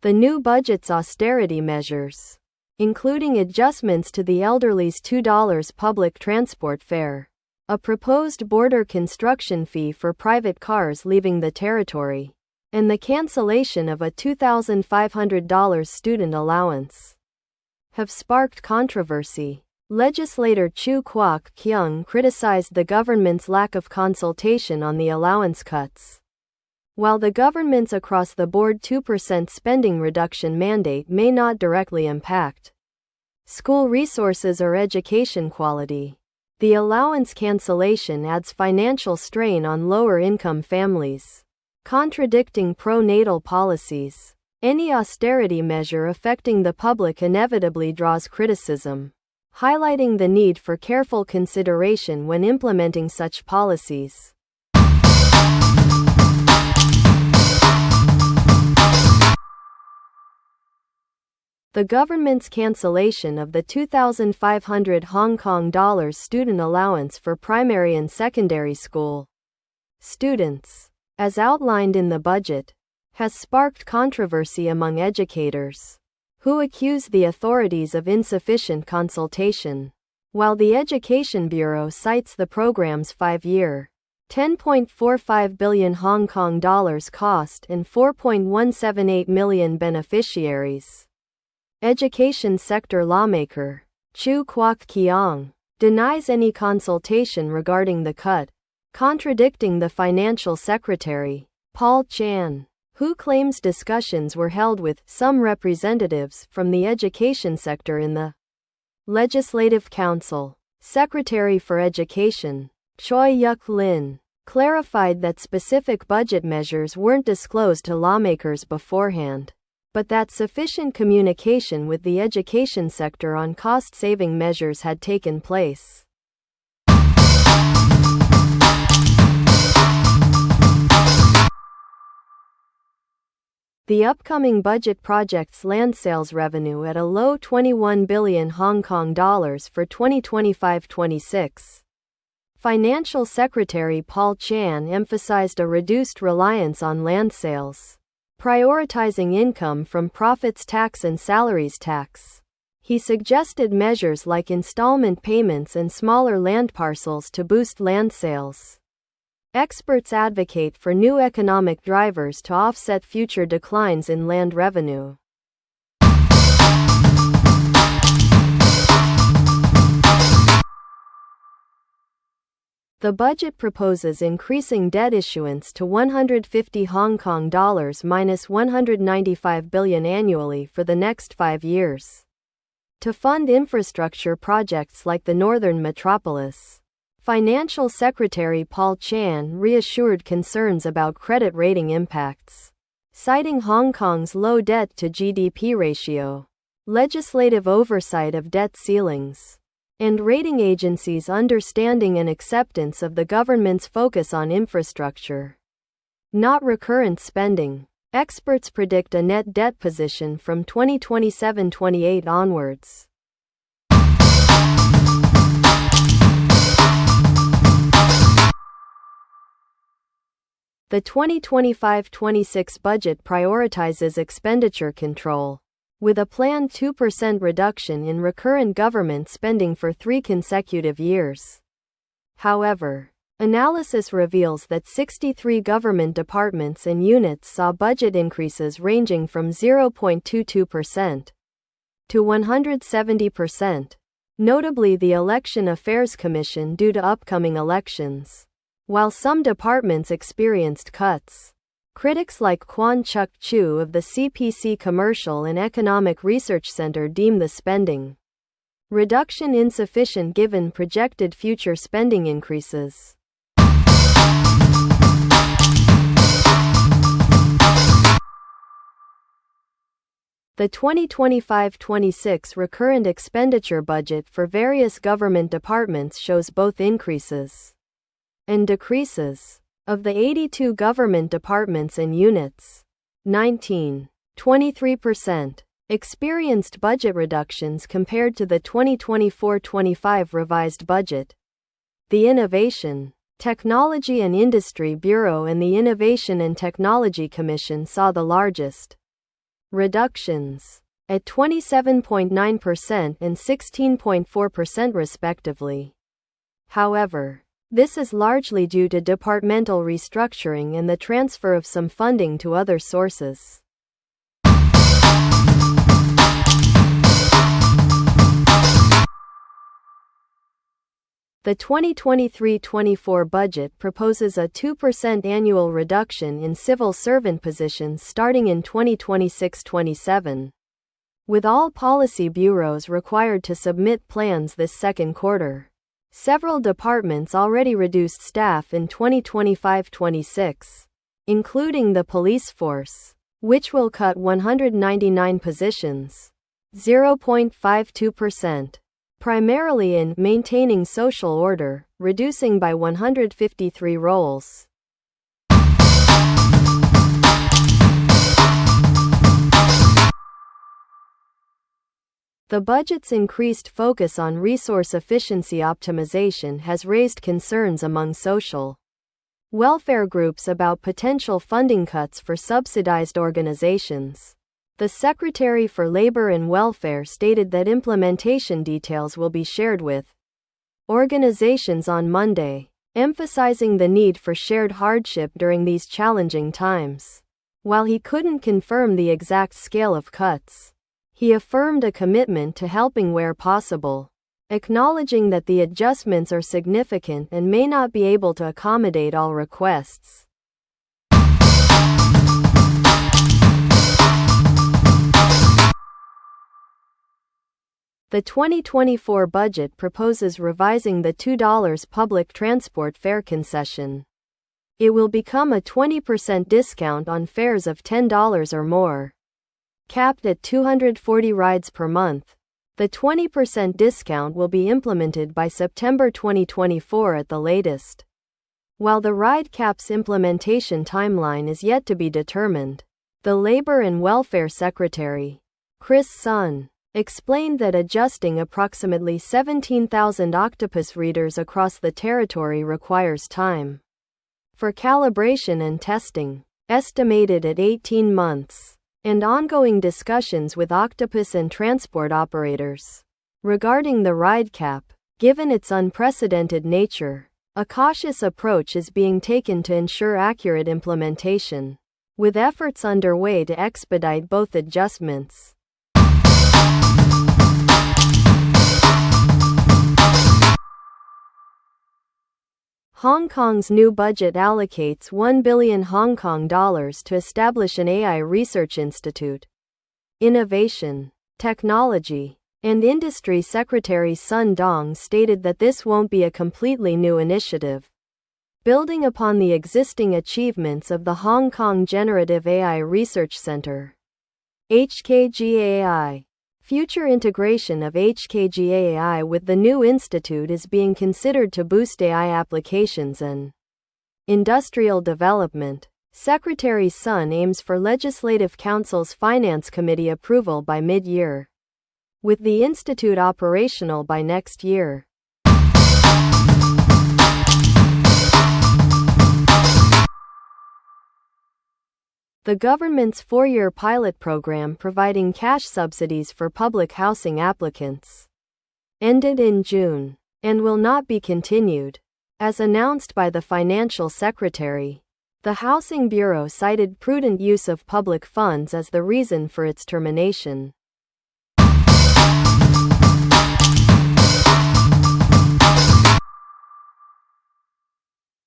The new budget's austerity measures, including adjustments to the elderly's $2 public transport fare, a proposed border construction fee for private cars leaving the territory, and the cancellation of a $2,500 student allowance, have sparked controversy. Legislator Chu Kwok-kyung criticized the government's lack of consultation on the allowance cuts. While the government's across-the-board 2% spending reduction mandate may not directly impact school resources or education quality, the allowance cancellation adds financial strain on lower-income families, contradicting pro-natal policies. Any austerity measure affecting the public inevitably draws criticism, highlighting the need for careful consideration when implementing such policies. The government's cancellation of the 2,500 Hong Kong dollars student allowance for primary and secondary school students, as outlined in the budget, has sparked controversy among educators, who accuse the authorities of insufficient consultation. While the Education Bureau cites the program's 5-year, 10.45 billion Hong Kong dollars cost and 4.178 million beneficiaries, education sector lawmaker Chu Kwok-kyung denies any consultation regarding the cut, contradicting the Financial Secretary, Paul Chan, who claims discussions were held with some representatives from the education sector in the Legislative Council. Secretary for Education, Choi Yuk-lin, clarified that specific budget measures weren't disclosed to lawmakers beforehand, but that sufficient communication with the education sector on cost-saving measures had taken place. The upcoming budget projects land sales revenue at a low 21 billion Hong Kong dollars for 2025-26. Financial Secretary Paul Chan emphasized a reduced reliance on land sales, prioritizing income from profits tax and salaries tax. He suggested measures like installment payments and smaller land parcels to boost land sales. Experts advocate for new economic drivers to offset future declines in land revenue. The budget proposes increasing debt issuance to 150 Hong Kong dollars minus 195 billion annually for the next 5 years, to fund infrastructure projects like the Northern Metropolis. Financial Secretary Paul Chan reassured concerns about credit rating impacts, citing Hong Kong's low debt-to-GDP ratio, legislative oversight of debt ceilings, and rating agencies' understanding and acceptance of the government's focus on infrastructure, not recurrent spending. Experts predict a net debt position from 2027-28 onwards. The 2025-26 budget prioritizes expenditure control, with a planned 2% reduction in recurrent government spending for 3 consecutive years. However, analysis reveals that 63 government departments and units saw budget increases ranging from 0.22% to 170%, notably the Election Affairs Commission due to upcoming elections. While some departments experienced cuts, critics like Kwon Chuk-chu of the CPC Commercial and Economic Research Center deem the spending reduction insufficient given projected future spending increases. The 2025-26 recurrent expenditure budget for various government departments shows both increases and decreases. Of the 82 government departments and units, 23% experienced budget reductions compared to the 2024-25 revised budget. The Innovation, Technology and Industry Bureau and the Innovation and Technology Commission saw the largest reductions at 27.9% and 16.4% respectively. However, this is largely due to departmental restructuring and the transfer of some funding to other sources. The 2023-24 budget proposes a 2% annual reduction in civil servant positions starting in 2026-27, with all policy bureaus required to submit plans this second quarter. Several departments already reduced staff in 2025-26, including the police force, which will cut 199 positions, 0.52%. Primarily in maintaining social order, reducing by 153 roles. The budget's increased focus on resource efficiency optimization has raised concerns among social welfare groups about potential funding cuts for subsidized organizations. The Secretary for Labor and Welfare stated that implementation details will be shared with organizations on Monday, emphasizing the need for shared hardship during these challenging times. While he couldn't confirm the exact scale of cuts, he affirmed a commitment to helping where possible, acknowledging that the adjustments are significant and may not be able to accommodate all requests. The 2024 budget proposes revising the $2 public transport fare concession. It will become a 20% discount on fares of $10 or more, capped at 240 rides per month. The 20% discount will be implemented by September 2024 at the latest. While the ride cap's implementation timeline is yet to be determined, the Labor and Welfare Secretary, Chris Sun, explained that adjusting approximately 17,000 Octopus readers across the territory requires time for calibration and testing, estimated at 18 months, and ongoing discussions with Octopus and transport operators. Regarding the ride cap, given its unprecedented nature, a cautious approach is being taken to ensure accurate implementation, with efforts underway to expedite both adjustments. Hong Kong's new budget allocates 1 billion Hong Kong dollars to establish an AI research institute. Innovation, Technology, and Industry Secretary Sun Dong stated that this won't be a completely new initiative, building upon the existing achievements of the Hong Kong Generative AI Research Center, HKGAI. Future integration of HKGAI with the new institute is being considered to boost AI applications and industrial development. Secretary Sun aims for Legislative Council's Finance Committee approval by mid-year, with the institute operational by next year. The government's 4-year pilot program providing cash subsidies for public housing applicants ended in June and will not be continued. As announced by the Financial Secretary, the Housing Bureau cited prudent use of public funds as the reason for its termination.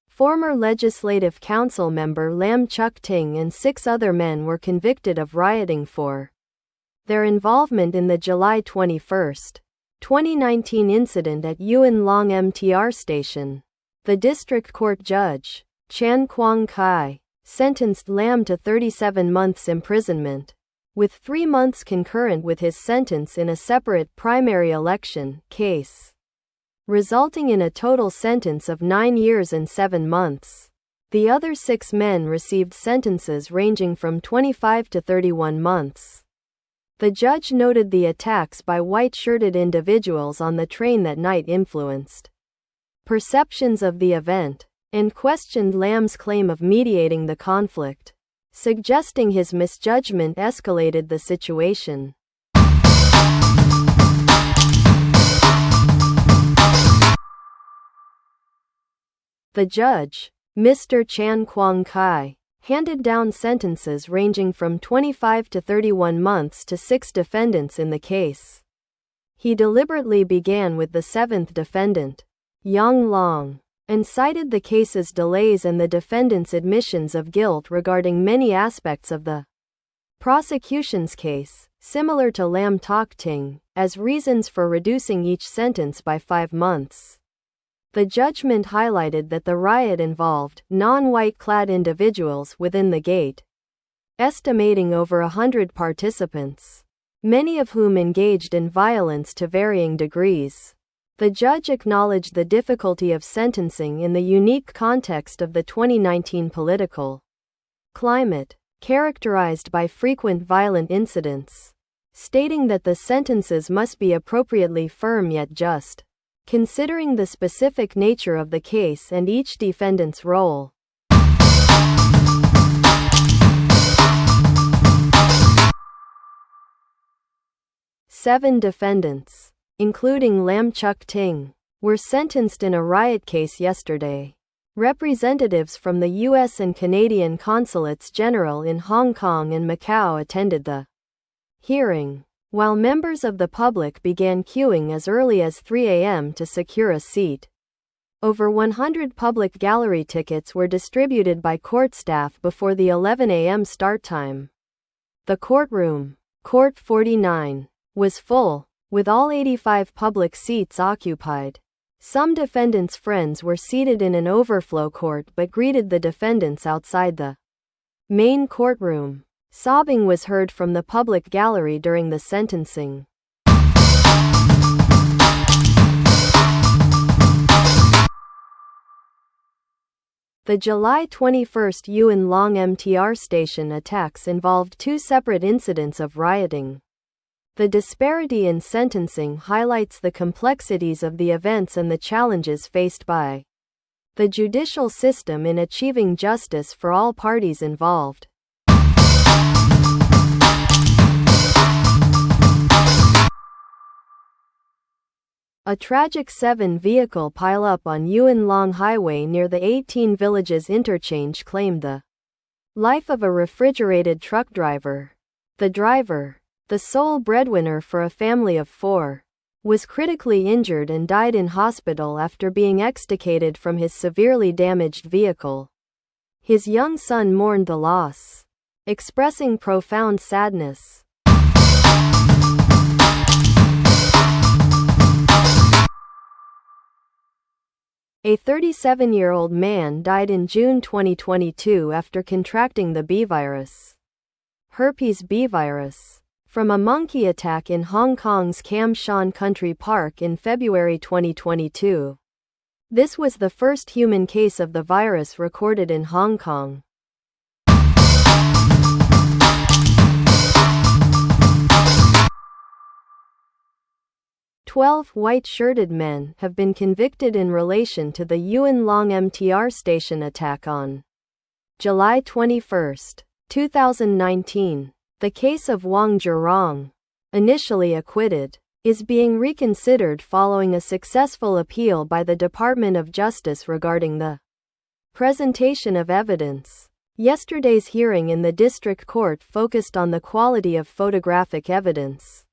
Former Legislative Council member Lam Chuk Ting and 6 other men were convicted of rioting for their involvement in the July 21, 2019 incident at Yuen Long MTR station. The district court judge, Chan Kwong Kai, sentenced Lam to 37 months imprisonment, with 3 months concurrent with his sentence in a separate primary election case, resulting in a total sentence of 9 years and 7 months. The other 6 men received sentences ranging from 25 to 31 months. The judge noted the attacks by white-shirted individuals on the train that night influenced perceptions of the event, and questioned Lam's claim of mediating the conflict. suggesting his misjudgment escalated the situation. The judge, Mr. Chan Kwong-kai, handed down sentences ranging from 25 to 31 months to 6 defendants in the case. He deliberately began with the seventh defendant, Yang Long, and cited the case's delays and the defendant's admissions of guilt regarding many aspects of the prosecution's case, similar to Lam Tok Ting, as reasons for reducing each sentence by 5 months. The judgment highlighted that the riot involved non-white clad individuals within the gate, estimating over 100 participants, many of whom engaged in violence to varying degrees. The judge acknowledged the difficulty of sentencing in the unique context of the 2019 political climate, characterized by frequent violent incidents, stating that the sentences must be appropriately firm yet just, considering the specific nature of the case and each defendant's role. Seven defendants, including Lam Chuk Ting, were sentenced in a riot case yesterday. Representatives from the U.S. and Canadian consulates general in Hong Kong and Macau attended the hearing, while members of the public began queuing as early as 3 a.m. to secure a seat. Over 100 public gallery tickets were distributed by court staff before the 11 a.m. start time. The courtroom, Court 49, was full, with all 85 public seats occupied. Some defendants' friends were seated in an overflow court but greeted the defendants outside the main courtroom. Sobbing was heard from the public gallery during the sentencing. The July 21 Yuen Long MTR station attacks involved 2 separate incidents of rioting. The disparity in sentencing highlights the complexities of the events and the challenges faced by the judicial system in achieving justice for all parties involved. A tragic 7-vehicle pileup on Yuen Long Highway near the 18 Villages interchange claimed the life of a refrigerated truck driver. The driver, the sole breadwinner for a family of 4, was critically injured and died in hospital after being extricated from his severely damaged vehicle. His young son mourned the loss, expressing profound sadness. A 37-year-old man died in June 2022 after contracting the B virus, herpes B virus, from a monkey attack in Hong Kong's Kam Shan Country Park in February 2022. This was the first human case of the virus recorded in Hong Kong. "12 white-shirted men have been convicted in relation to the Yuen Long MTR station attack on July 21, 2019. The case of Wang Zhirong, initially acquitted, is being reconsidered following a successful appeal by the Department of Justice regarding the presentation of evidence. Yesterday's hearing in the district court focused on the quality of photographic evidence,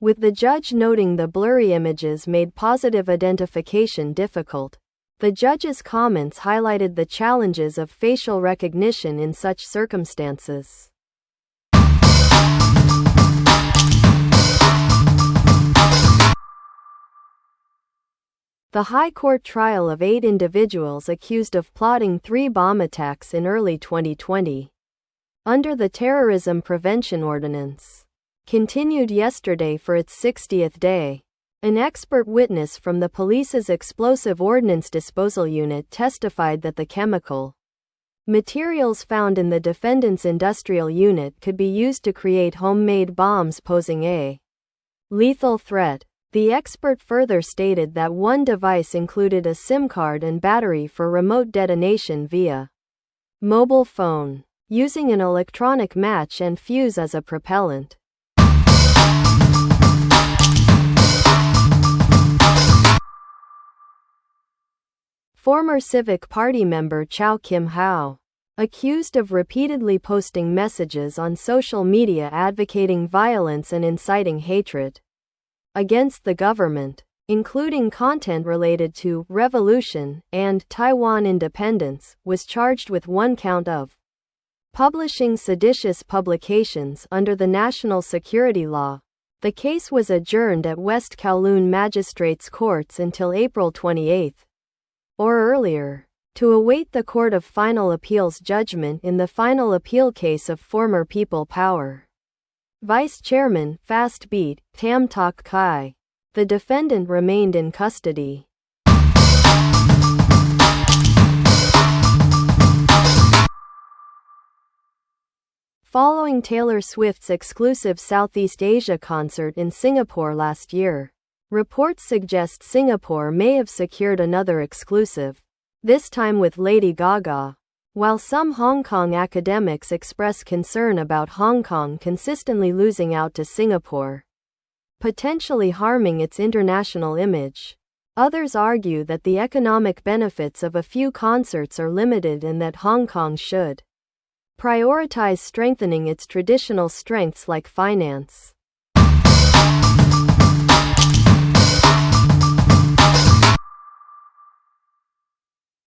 with the judge noting the blurry images made positive identification difficult. The judge's comments highlighted the challenges of facial recognition in such circumstances. The High Court trial of 8 individuals accused of plotting 3 bomb attacks in early 2020, under the Terrorism Prevention Ordinance, continued yesterday for its 60th day. An expert witness from the police's Explosive Ordnance Disposal Unit testified that the chemical materials found in the defendant's industrial unit could be used to create homemade bombs posing a lethal threat. The expert further stated that one device included a SIM card and battery for remote detonation via mobile phone. using an electronic match and fuse as a propellant. Former Civic Party member Chow Kim Hao, accused of repeatedly posting messages on social media advocating violence and inciting hatred against the government, including content related to revolution and Taiwan independence, was charged with one count of publishing seditious publications under the national security law. The case was adjourned at West Kowloon Magistrates Courts until April 28, or earlier, to await the Court of Final Appeal's judgment in the final appeal case of former People Power Vice Chairman, Fast Beat, Tam Tok Kai. The defendant remained in custody. Following Taylor Swift's exclusive Southeast Asia concert in Singapore last year, reports suggest Singapore may have secured another exclusive, this time with Lady Gaga. While some Hong Kong academics express concern about Hong Kong consistently losing out to Singapore, potentially harming its international image, others argue that the economic benefits of a few concerts are limited and that Hong Kong should prioritize strengthening its traditional strengths like finance.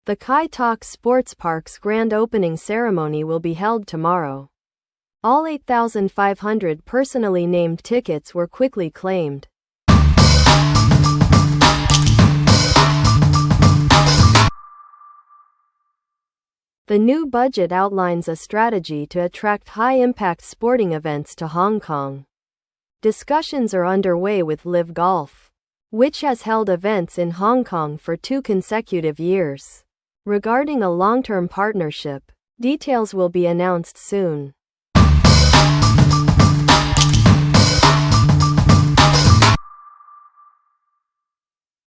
The Kai Tak Sports Park's grand opening ceremony will be held tomorrow. All 8,500 personally named tickets were quickly claimed. The new budget outlines a strategy to attract high-impact sporting events to Hong Kong. Discussions are underway with Live Golf, which has held events in Hong Kong for 2 consecutive years. Regarding a long-term partnership, details will be announced soon.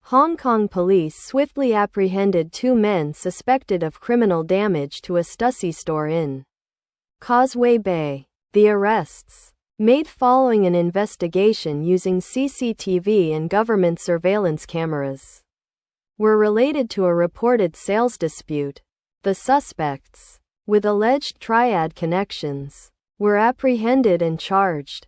Hong Kong police swiftly apprehended 2 men suspected of criminal damage to a Stussy store in Causeway Bay. The arrests, made following an investigation using CCTV and government surveillance cameras, were related to a reported sales dispute. The suspects, with alleged triad connections, were apprehended and charged.